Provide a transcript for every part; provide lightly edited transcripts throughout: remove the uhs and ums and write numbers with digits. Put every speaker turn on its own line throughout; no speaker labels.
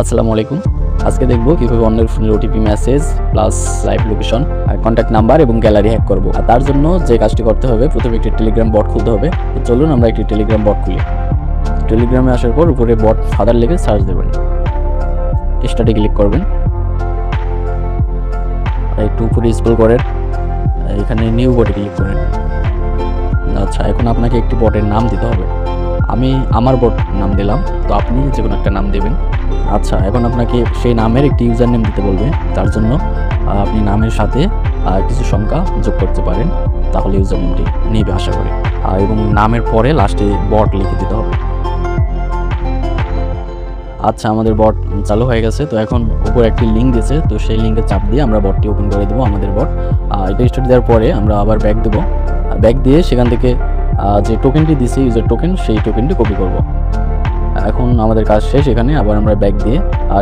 আসসালামু আলাইকুম। আজকে দেখব কিভাবে অন্যের ফোনের OTP message plus live location, contact number এবং গ্যালারি হ্যাক করব। আর তার জন্য যে কাজটি করতে হবে, প্রথমে একটি টেলিগ্রাম বট খুলতে হবে। তো চলুন আমরা একটি টেলিগ্রাম বট খুলি। টেলিগ্রামে আসার পর উপরে বট ফাদার লিখে সার্চ দেবেন, স্টার্টে ক্লিক করবেন, একটু উপরে স্ক্রল করেন, এখানে নিউ বটে ক্লিক করেন। আচ্ছা, এখন আপনাকে একটি বটের নাম দিতে হবে। আমি আমার বট নাম দিলাম, তো আপনি যে কোনো একটা নাম দেবেন। আচ্ছা, এখন আপনাকে সেই নামের একটি ইউজার নেম দিতে বলবে। তার জন্য আপনি নামের সাথে কিছু সংখ্যা যোগ করতে পারেন, তাহলে ইউজার নেমটি নেবে আশা করি। এবং নামের পরে লাস্টে বট লিখে দিতে হবে। আচ্ছা, আমাদের বট চালু হয়ে গেছে। তো এখন উপর একটি লিঙ্ক দিয়েছে, তো সেই লিঙ্কে চাপ দিয়ে আমরা বটটি ওপেন করে দেবো। আমাদের বট এটা স্টার্ট দেওয়ার পরে আমরা আবার ব্যাক দেবো। ব্যাক দিয়ে সেখান থেকে যে টোকেনটি দিয়েছে ইউজার টোকেন, সেই টোকেনটি কপি করব। এখন আমাদের কাজ শেষ। এখানে আবার আমরা ব্যাক দিয়ে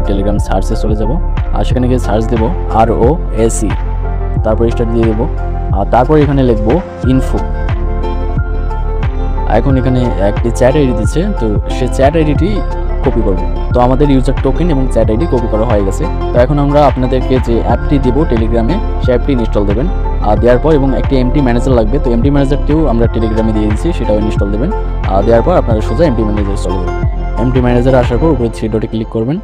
টেলিগ্রাম সার্চে চলে যাব, আর সেখানে গিয়ে সার্চ দেবো ROAC, তারপর স্টার্ট দিয়ে দেবো। আর তারপর এখানে লিখবো ইনফো। এখন এখানে একটি চ্যাট আইডি দিচ্ছে, তো সে চ্যাট আইডিটি কপি করব। তো আমাদের ইউজার টোকেন এবং চ্যাট আইডি কপি করা হয়ে গেছে। তো এখন আমরা আপনাদেরকে যে অ্যাপটি দেবো টেলিগ্রামে, সেই অ্যাপটি ইনস্টল দেবেন। দেওয়ার পর এবং একটি এমটি ম্যানেজার লাগবে, তো এমটি ম্যানেজারটিও আমরা টেলিগ্রামে দিয়ে দিচ্ছি, সেটাও ইনস্টল দেবেন। দেওয়ার পর আপনারা সোজা এমটি ম্যানেজার চলে যাবেন। এমটি ম্যানেজার আসার পর উপরে 3 ডটে ক্লিক করবেন,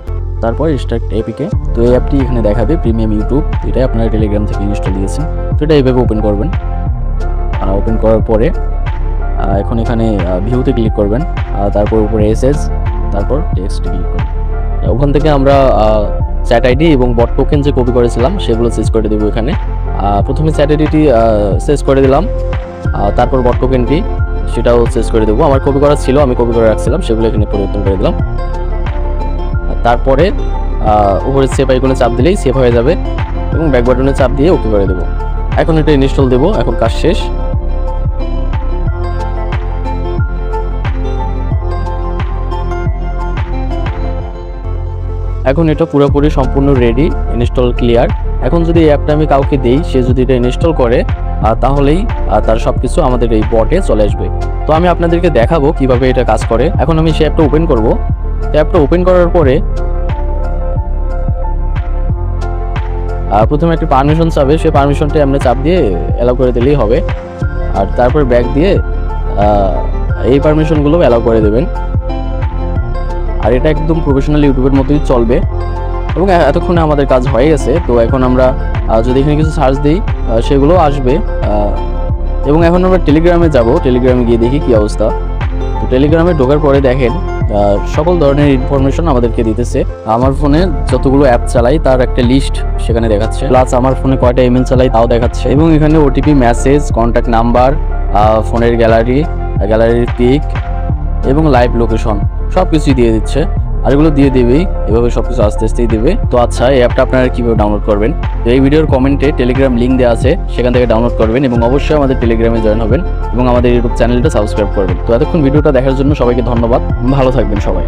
তারপর স্টার্ট এপিকে। তো এই অ্যাপটি এখানে দেখাবে প্রিমিয়াম ইউটিউব, এটাই আপনারা টেলিগ্রাম থেকে ইনস্টল দিয়েছেন। তো এটা এইভাবে ওপেন করবেন। ওপেন করার পরে এখন এখানে ভিউতে ক্লিক করবেন, তারপর উপরে এসএস, তারপর টেক্সটে ক্লিক করবেন। ওখান থেকে আমরা চ্যাট আইডি এবং বট টোকেন যে কপি করেছিলাম সেগুলো চেঞ্জ করে দেবো। এখানে প্রথমে চ্যাট আইডিটি চেঞ্জ করে দিলাম, তারপর বট টোকেনটি সেটাও চেঞ্জ করে দেবো। আমার কপি করা ছিল, আমি কপি করে রাখছিলাম, সেগুলো এখানে পরিবর্তন করে দিলাম। তারপরে উপরে সেভ আইকনে চাপ দিলেই সেভ হয়ে যাবে এবং ব্যাক বাটনে চাপ দিয়ে ওকে করে দেবো। এখন এটা ইনস্টল দেবো। এখন কাজ শেষ। এখন এটা পুরোপুরি সম্পূর্ণ রেডি, ইনস্টল ক্লিয়ার। এখন যদি এই অ্যাপটা আমি কাউকে দেই, সে যদি এটা ইনস্টল করে, তাহলেই তার সব কিছু আমাদের এই বটে চলে আসবে। তো আমি আপনাদেরকে দেখাবো কিভাবে এটা কাজ করে। এখন আমি সেই অ্যাপটা ওপেন করব। অ্যাপটা ওপেন করার পরে প্রথমে একটি পারমিশন চাবে, সেই পারমিশনটি আমরা চাপ দিয়ে অ্যালাউ করে দিলেই হবে। আর তারপর ব্যাক দিয়ে এই পারমিশনগুলো অ্যালাউ করে দেবেন। আর এটা একদম প্রফেশনাল ইউটিউবের মতোই চলবে। এবং এতক্ষণে আমাদের কাজ হয়ে গেছে। তো এখন আমরা যদি এখানে কিছু সার্চ দিই, সেগুলো আসবে। এবং এখন আমরা টেলিগ্রামে যাব, টেলিগ্রামে গিয়ে দেখি কি অবস্থা। তো টেলিগ্রামে ঢোকার পরে দেখেন সকল ধরনের ইনফরমেশন আমাদেরকে দিতেছে। আমার ফোনে যতগুলো অ্যাপ চালাই তার একটা লিস্ট সেখানে দেখাচ্ছে, প্লাস আমার ফোনে কয়টা ইমেল চালাই তাও দেখাচ্ছে। এবং এখানে ওটিপি মেসেজ, কন্ট্যাক্ট নাম্বার, ফোনের গ্যালারির পিক এবং লাইভ লোকেশন সব কিছুই দিয়ে দিচ্ছে। আর এগুলো দিয়ে দেবেই, এভাবে সব কিছু আস্তে আস্তেই দেবে। তো আচ্ছা, এই অ্যাপটা আপনারা কীভাবে ডাউনলোড করবেন? তো এই ভিডিওর কমেন্টে টেলিগ্রাম লিঙ্ক দেওয়া আছে, সেখান থেকে ডাউনলোড করবেন এবং অবশ্যই আমাদের টেলিগ্রামে জয়েন হবেন এবং আমাদের ইউটিউব চ্যানেলটা সাবস্ক্রাইব করবেন। তো এতক্ষণ ভিডিওটা দেখার জন্য সবাইকে ধন্যবাদ। ভালো থাকবেন সবাই।